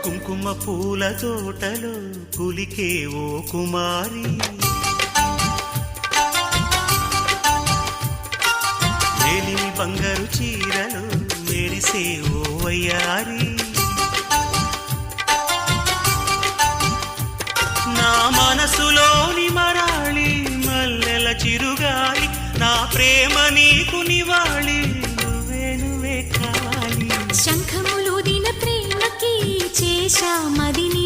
కుంకుమ పూల తోటలో కులికే ఓ కుమారి, మేలిమి బంగారు చీరలు మెరిసే ఓ వయ్యారి. నా మనసులోని మరాళి మల్లెల చిరుగాలి, నా ప్రేమ నీకు నివాళి, నువ్వే నువ్వే కావాలి. శంఖములు దిన ప్రేమకి చేశా మదిని